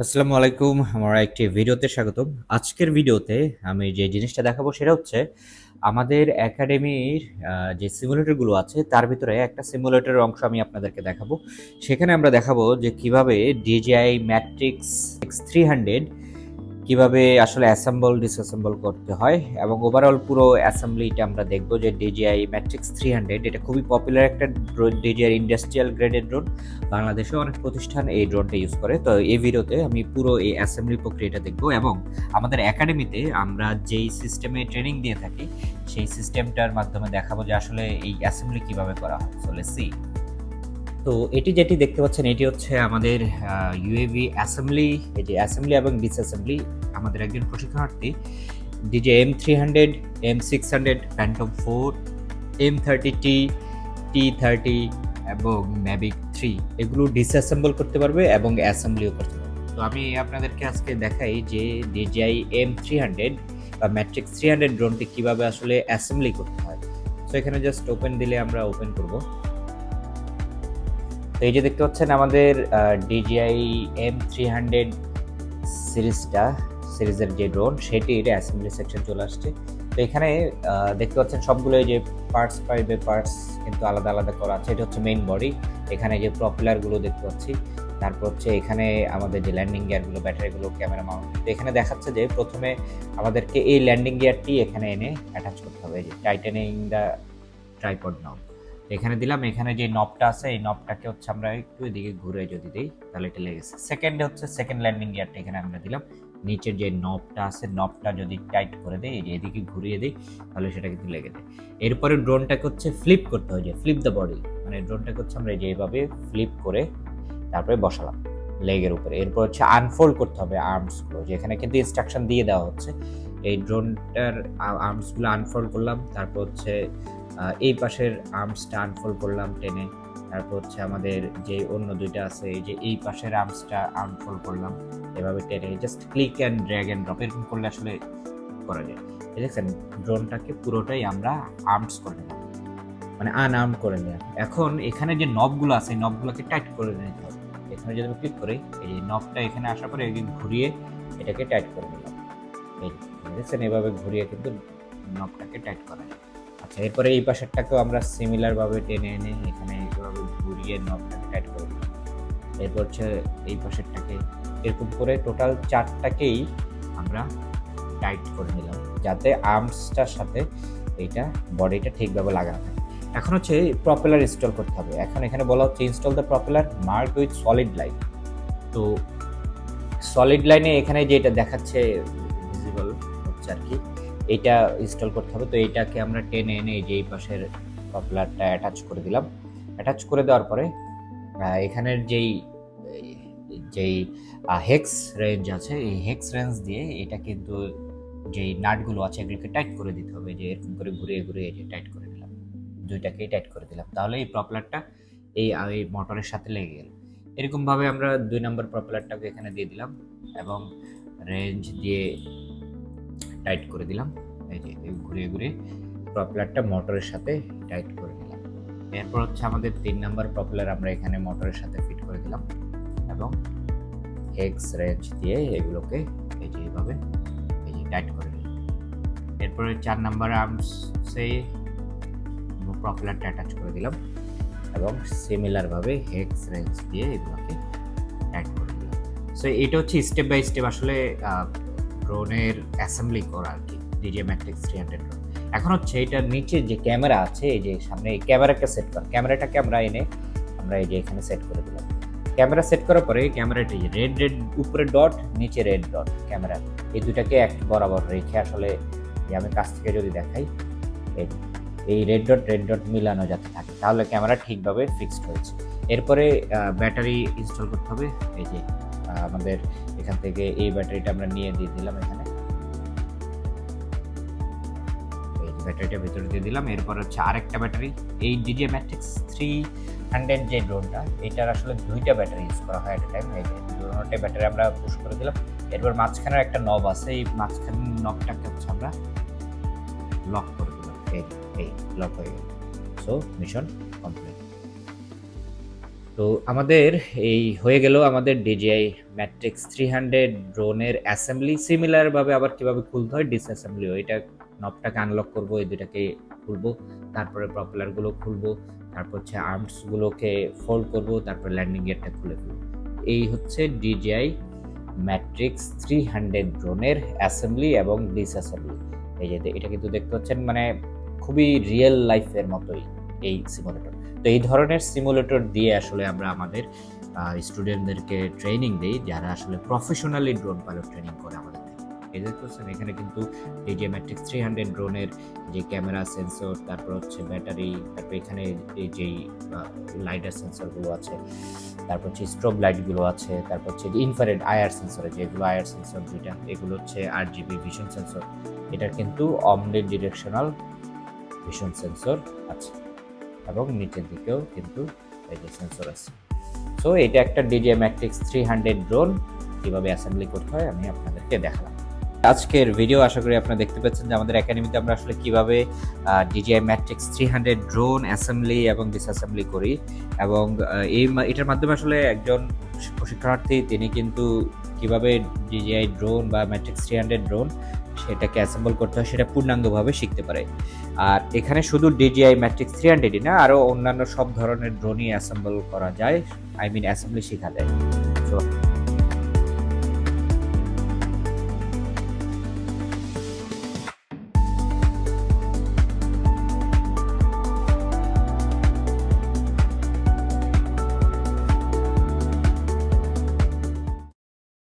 আসসালামু আলাইকুম, আমার একটি ভিডিওতে স্বাগতম। আজকের ভিডিওতে আমি যে জিনিসটা দেখাবো সেটা হচ্ছে আমাদের একাডেমির যে সিমুলেটরগুলো আছে তার ভিতরে একটা সিমুলেটরের অংশ আমি আপনাদেরকে দেখাবো। সেখানে আমরা দেখাবো যে কিভাবে DJI ম্যাট্রিক্স X300 কিভাবে আসলে অ্যাসেম্বল ডিসঅ্যাসেম্বল করতে হয় এবং ওভারঅল পুরো অ্যাসেম্বলিটা আমরা দেখব। যে DJI ম্যাট্রিক্স 300 এটা খুবই পপুলার একটা ড্রোন, DJI ইন্ডাস্ট্রিয়াল গ্রেডের ড্রোন। বাংলাদেশে অনেক প্রতিষ্ঠান এই ড্রোনটা ইউজ করে। তো এই ভিডিওতে আমি পুরো এই অ্যাসেম্বলি প্রক্রিয়াটা দেখব এবং আমাদের একাডেমিতে আমরা যেই সিস্টেমে ট্রেনিং দিয়ে থাকি সেই সিস্টেমটার মাধ্যমে দেখাবো যে আসলে এই অ্যাসেম্বলি কিভাবে করা হয়। So let's see. তো এটি যেটি দেখতে পাচ্ছেন এটি হচ্ছে আমাদের ইউএভি অ্যাসেম্বলি। এই যে অ্যাসেম্বলি এবং ডিসঅ্যাসেম্বলি আমাদের একজন প্রশিক্ষণার্থী DJI M300, M600, Phantom 4, M30T, T30 এবং ম্যাভিক 3 এগুলো ডিসঅ্যাসেম্বল করতে পারবে এবং অ্যাসেম্বলিও করতে পারবে। তো আমি আপনাদেরকে আজকে দেখাই যে DJI M300 বা ম্যাট্রিক্স 300 ড্রোনটি কিভাবে আসলে অ্যাসেম্বলি করতে হয়। তো এখানে জাস্ট ওপেন দিলে আমরা ওপেন করব। তো এই যে দেখতে পাচ্ছেন আমাদের DJI M300 সিরিজের যে ড্রোন সেটির অ্যাসেম্বলি সেকশন চলে আসছে। তো এখানে দেখতে পাচ্ছেন সবগুলো যে পার্টস পাইবে পার্টস কিন্তু আলাদা আলাদা করা আছে। এটা হচ্ছে মেইন বডি। এখানে যে প্রপেলারগুলো দেখতে পাচ্ছি, তারপর হচ্ছে এখানে আমাদের যে ল্যান্ডিং গিয়ারগুলো, ব্যাটারিগুলো, ক্যামেরা মাউন্ট। তো এখানে দেখাচ্ছে যে প্রথমে আমাদেরকে এই ল্যান্ডিং গিয়ারটি এখানে এনে অ্যাটাচ করতে হবে। যে টাইটেনিং দ্য ট্রাইপড নব এখানে দিলাম। এখানে যে নবটা আছে এই নবটাকে হচ্ছে আমরা একটু এদিকে ঘুরে যদি দিই তাহলে এটা লেগেছে। সেকেন্ডে হচ্ছে সেকেন্ড ল্যান্ডিং গিয়ারটা এখানে আমরা দিলাম। নিচের যে নবটা আছে নবটা যদি টাইট করে দেই, এই যে এদিকে ঘুরিয়ে দিই তাহলে সেটা কিন্তু লেগে যায়। এরপরে ড্রোনটাকে হচ্ছে ফ্লিপ করতে হয়, যে ফ্লিপ দ্য বডি, মানে ড্রোনটাকে হচ্ছে আমরা এইভাবে ফ্লিপ করে তারপরে বসালাম লেগের উপরে। এরপর হচ্ছে আনফোল্ড করতে হবে আর্মসগুলো, যেখানে কিন্তু ইনস্ট্রাকশন দিয়ে দেওয়া হচ্ছে। এই ড্রোনটার আর্মসগুলো আনফোল্ড করলাম, তারপর হচ্ছে এই পাশের আর্মসটা আনফোল্ড করলাম টেনে। তারপর হচ্ছে আমাদের যে অন্য দুইটা আছে এই যে এই পাশের আর্মসটা আনফোল্ড করলাম এভাবে টেনে। Just click and drag and drop এরকম করলে আসলে করা যায়। দেখছেন ড্রোনটাকে পুরোটাই আমরা আর্মস করে নিলাম, মানে আনআর্ম করে নিলাম। এখন এখানে যে নবগুলো আছে এই নবগুলোকে টাইট করে নিতে হবে। এখানে যদি আমি ক্লিক করি এই যে নবটা এখানে আসার পরে একদিন ঘুরিয়ে এটাকে টাইট করে নিলাম। এই দেখছেন এভাবে ঘুরিয়ে কিন্তু নবটাকে টাইট করা যায়। আচ্ছা, এরপরে এই পাশেরটাকেও আমরা সিমিলার ভাবে টেনে এনে এখানে এভাবে ঘুরিয়ে নবটাকে টাইট করে দিলাম। এরপর হচ্ছে এই পাশেরটাকে এরকম করে টোটাল 4টাকেই আমরা টাইট করে নিলাম যাতে আর্মসটার সাথে এইটা বডিটা ঠিকভাবে লাগানো থাকে। এখন হচ্ছে প্রপেলার ইনস্টল করতে হবে। এখন এখানে বলা হচ্ছে install the propeller mark with solid line. তো সলিড লাইনে এখানে যেটা দেখাচ্ছে ভিজিবল হচ্ছে আর কি, এইটা ইনস্টল করতে হবে। তো এইটাকে আমরা টেনে এনে এই যে এই পাশের প্রপেলারটা অ্যাটাচ করে দিলাম। অ্যাটাচ করে দেওয়ার পরে এখানের যেই যেই হেক্স রেঞ্জ আছে এই হেক্স রেঞ্জ দিয়ে এটা কিন্তু যেই নাটগুলো আছে এগুলোকে টাইট করে দিতে হবে। যে এরকম করে ঘুরিয়ে ঘুরিয়ে এই যে টাইট করে দিলাম, দুইটাকেই টাইট করে দিলাম, তাহলে এই প্রপেলারটা এই মোটরের সাথে লেগে গেল। এরকমভাবে আমরা 2 নম্বর প্রপেলারটাকে এখানে দিয়ে দিলাম এবং রেঞ্জ দিয়ে টাইট করে দিলাম। এই যে ঘুরিয়ে ঘুরিয়ে প্রপেলারটা মোটরের সাথে টাইট করে দিলাম। এরপর হচ্ছে আমাদের 3 নম্বর প্রপেলার আমরা এখানে মোটরের সাথে ফিট করে দিলাম এবং হেক্স রেঞ্জ দিয়ে এগুলোকে এই যে এইভাবে এই যে টাইট করে দিলাম। এরপরে 4 নম্বর আর্মসে প্রপেলারটা অ্যাটাচ করে দিলাম এবং সিমিলারভাবে হেক্স রেঞ্জ দিয়ে এগুলোকে টাইট করে দিলাম। সো এটা হচ্ছে স্টেপ বাই স্টেপ আসলে ড্রোনের অ্যাসেম্বলি করা আর কি, DJI ম্যাট্রিক্স 300 ড্রোন। এখন হচ্ছে এটার নিচে যে ক্যামেরা আছে এই যে সামনে এই ক্যামেরাকে সেট করা, ক্যামেরাটাকে আমরা এনে আমরা এই যে এখানে সেট করে দিলাম। ক্যামেরা সেট করার পরে ক্যামেরাটি রেড উপরে ডট নিচে রেড ডট ক্যামেরা এই দুটাকে এক বরাবর রেখে আসলে আমি কাছ থেকে যদি দেখাই এই রেড ডট মিলানো যাতে থাকে তাহলে ক্যামেরা ঠিকভাবে ফিক্সড হয়েছে। এরপরে ব্যাটারি ইনস্টল করতে হবে। এই যে আমাদের এখান থেকে এই ব্যাটারিটা আমরা নিয়ে দিয়ে দিলাম এখানে, এই ব্যাটারিটা ভিতরে দিয়ে দিলাম। এরপর হচ্ছে আরেকটা ব্যাটারি, এই DJI ম্যাট্রিক্স 300 যে ড্রোনটা এটার আসলে 2টা ব্যাটারি ইউজ করা হয় এট এ টাইম। এই যে 2টা ব্যাটারি আমরা পুশ করে দিলাম। এরপর মাঝখানের একটা নব আছে, এই মাঝখানের নবটাকে হচ্ছে আমরা লক করে দিলাম। এই লক হয়ে গেল। So mission complete. তো আমাদের এই হয়ে গেল আমাদের DJI Matrix 300 ড্রোনের অ্যাসেম্বলি। সিমিলারভাবে আবার কিভাবে খুলতে হয় ডিসঅ্যাসেম্বলিও, এটা নবটাকে আনলক করব, এই দুটাকে খুলবো, তারপরে প্রপেলারগুলো খুলবো, তারপর হচ্ছে আর্মসগুলোকে ফোল্ড করব, তারপর ল্যান্ডিং গিয়ারটা খুলে ফেলবো। এই হচ্ছে DJI Matrix 300 ড্রোনের অ্যাসেম্বলি এবং ডিসঅ্যাসেম্বলি। এই যে এটা কিন্তু দেখতে পাচ্ছেন, মানে খুবই রিয়েল লাইফের মতোই এই সিমুলেটর। তো এই ধরনের সিমুলেটর দিয়ে আসলে আমরা আমাদের স্টুডেন্টদেরকে ট্রেনিং দিই, যারা আসলে প্রফেশনালি ড্রোন পাইলট ট্রেনিং করে আমাদের থেকে। এই দেখতে পাচ্ছেন এখানে কিন্তু DJI Matrix 300 ড্রোনের যে ক্যামেরা সেন্সর, তারপর হচ্ছে ব্যাটারি, তারপর এখানে এই যেই লাইডার সেন্সরগুলো আছে, তারপর হচ্ছে স্ট্রোব লাইটগুলো আছে, তারপর হচ্ছে ইনফ্রারেড আইআর সেন্সর, যেগুলো আইআর সেন্সর দুইটা, এগুলো হচ্ছে RGB ভিশন সেন্সর। এটার কিন্তু অমনি ডিরেকশনাল ভিশন সেন্সর আছে এবং নিচের দিকেও কিন্তু এই যে সেন্সর আছে। সো এটা একটা DJI Matrix 300 ড্রোন কিভাবে অ্যাসেম্বলি করতে হয় আমি আপনাদেরকে দেখালাম। আজকের ভিডিও আশা করি আপনারা দেখতে পাচ্ছেন যে আমাদের একাডেমিতে আমরা আসলে কিভাবে DJI Matrix 300 ড্রোন অ্যাসেম্বলি এবং ডিসঅ্যাসেম্বলি করি, এবং এটার মাধ্যমে আসলে একজন প্রশিক্ষণার্থী তিনি কিন্তু কিভাবে DJI ড্রোন বা Matrix 300 ড্রোন সেটাকে অ্যাসেম্বল করতে হয় সেটা পূর্ণাঙ্গভাবে শিখতে পারে। আর এখানে শুধু DJI Matrix 300 না, আরও অন্যান্য সব ধরনের ড্রোনই অ্যাসেম্বল করা যায়, অ্যাসেম্বলি শেখা যায়। তো